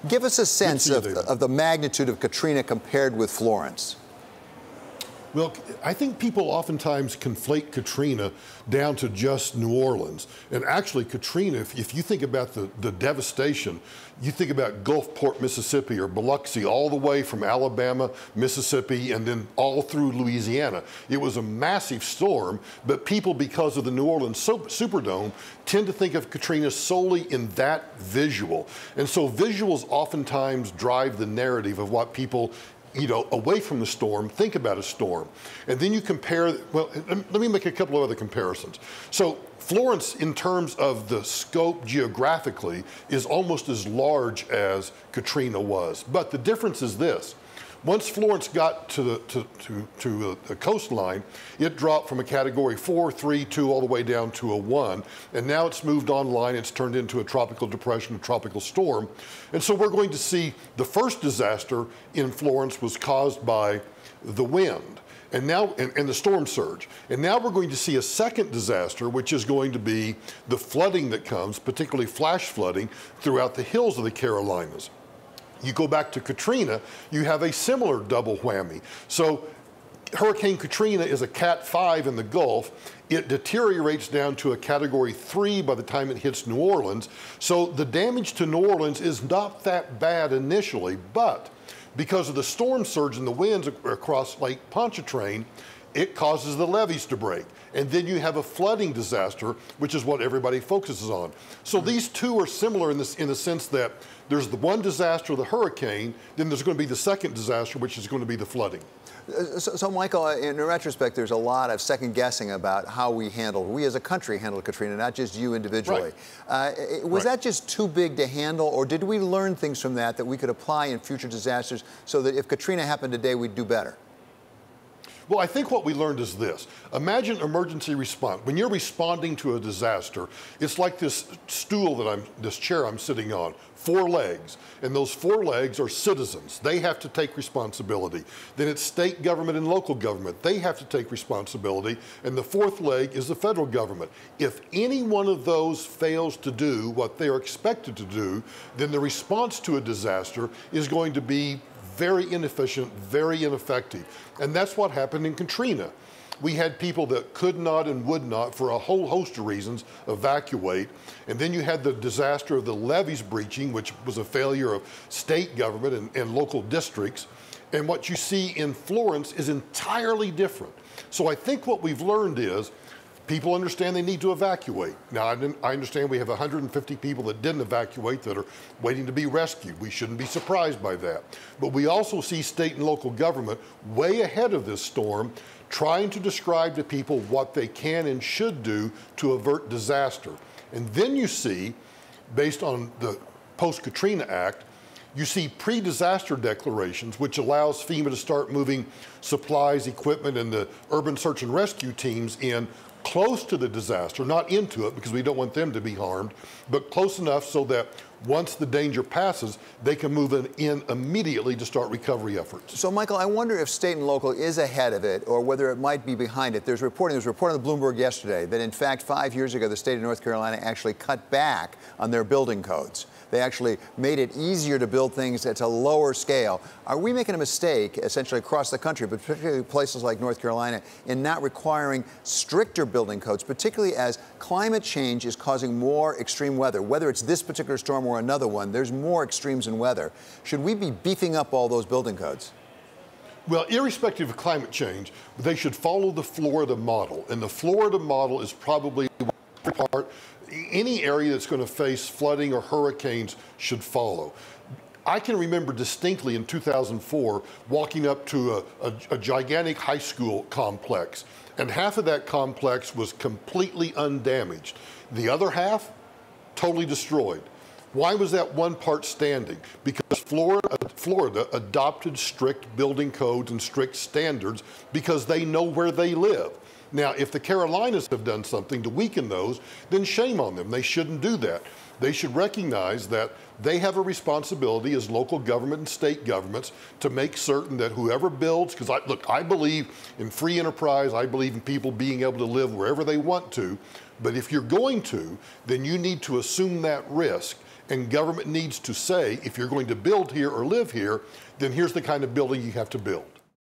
Give us a sense of the magnitude of Katrina compared with Florence. Well, I think people oftentimes conflate Katrina down to just New Orleans. And actually, Katrina, if you think about the devastation, you think about Gulfport, Mississippi, or Biloxi, all the way from Alabama, Mississippi, and then all through Louisiana. It was a massive storm, but people, because of the New Orleans Superdome, tend to think of Katrina solely in that visual. And so visuals oftentimes drive the narrative of what people, you know, away from the storm, think about a storm. And then you compare, well, let me make a couple of other comparisons. So Florence, in terms of the scope geographically, is almost as large as Katrina was. But the difference is this. Once Florence got to the coastline, it dropped from a category 4, 3, 2, all the way down to a 1. And now it's moved online. It's turned into a tropical depression, a tropical storm. And so we're going to see the first disaster in Florence was caused by the wind. And now, and the storm surge. And now we're going to see a second disaster, which is going to be the flooding that comes, particularly flash flooding, throughout the hills of the Carolinas. You go back to Katrina, you have a similar double whammy. So Hurricane Katrina is a Cat 5 in the Gulf. It deteriorates down to a category 3 by the time it hits New Orleans. So the damage to New Orleans is not that bad initially, but because of the storm surge and the winds across Lake Pontchartrain, it causes the levees to break. And then you have a flooding disaster, which is what everybody focuses on. So these two are similar in the sense that there's the one disaster, the hurricane, then there's going to be the second disaster, which is going to be the flooding. So Michael, in retrospect, there's a lot of second guessing about how we as a country handled Katrina, not just you individually. Right. Was that just too big to handle, or did we learn things from that we could apply in future disasters so that if Katrina happened today, we'd do better? Well, I think what we learned is this. Imagine emergency response. When you're responding to a disaster, it's like this stool this chair I'm sitting on, 4 legs. And those 4 legs are citizens. They have to take responsibility. Then it's state government and local government. They have to take responsibility. And the 4th leg is the federal government. If any one of those fails to do what they are expected to do, then the response to a disaster is going to be very inefficient, very ineffective. And that's what happened in Katrina. We had people that could not and would not, for a whole host of reasons, evacuate. And then you had the disaster of the levees breaching, which was a failure of state government and local districts. And what you see in Florence is entirely different. So I think what we've learned is people understand they need to evacuate. Now, I understand we have 150 people that didn't evacuate that are waiting to be rescued. We shouldn't be surprised by that. But we also see state and local government way ahead of this storm, trying to describe to people what they can and should do to avert disaster. And then you see, based on the Post-Katrina Act, you see pre-disaster declarations, which allows FEMA to start moving supplies, equipment, and the urban search and rescue teams in close to the disaster, not into it because we don't want them to be harmed, but close enough so that once the danger passes, they can move in immediately to start recovery efforts. So, Michael, I wonder if state and local is ahead of it or whether it might be behind it. There was a report on the Bloomberg yesterday that, in fact, 5 years ago, the state of North Carolina actually cut back on their building codes. They actually made it easier to build things at a lower scale. Are we making a mistake, essentially across the country, but particularly places like North Carolina, in not requiring stricter building codes, particularly as climate change is causing more extreme weather? Whether it's this particular storm or another one, there's more extremes in weather. Should we be beefing up all those building codes? Well, irrespective of climate change, they should follow the Florida model. And the Florida model is probably part any area that's going to face flooding or hurricanes should follow. I can remember distinctly in 2004 walking up to a gigantic high school complex, and half of that complex was completely undamaged. The other half, totally destroyed. Why was that one part standing? Because Florida adopted strict building codes and strict standards because they know where they live. Now, if the Carolinas have done something to weaken those, then shame on them. They shouldn't do that. They should recognize that they have a responsibility as local government and state governments to make certain that whoever builds, because I believe in free enterprise, I believe in people being able to live wherever they want to, but if you're going to, then you need to assume that risk and government needs to say, if you're going to build here or live here, then here's the kind of building you have to build.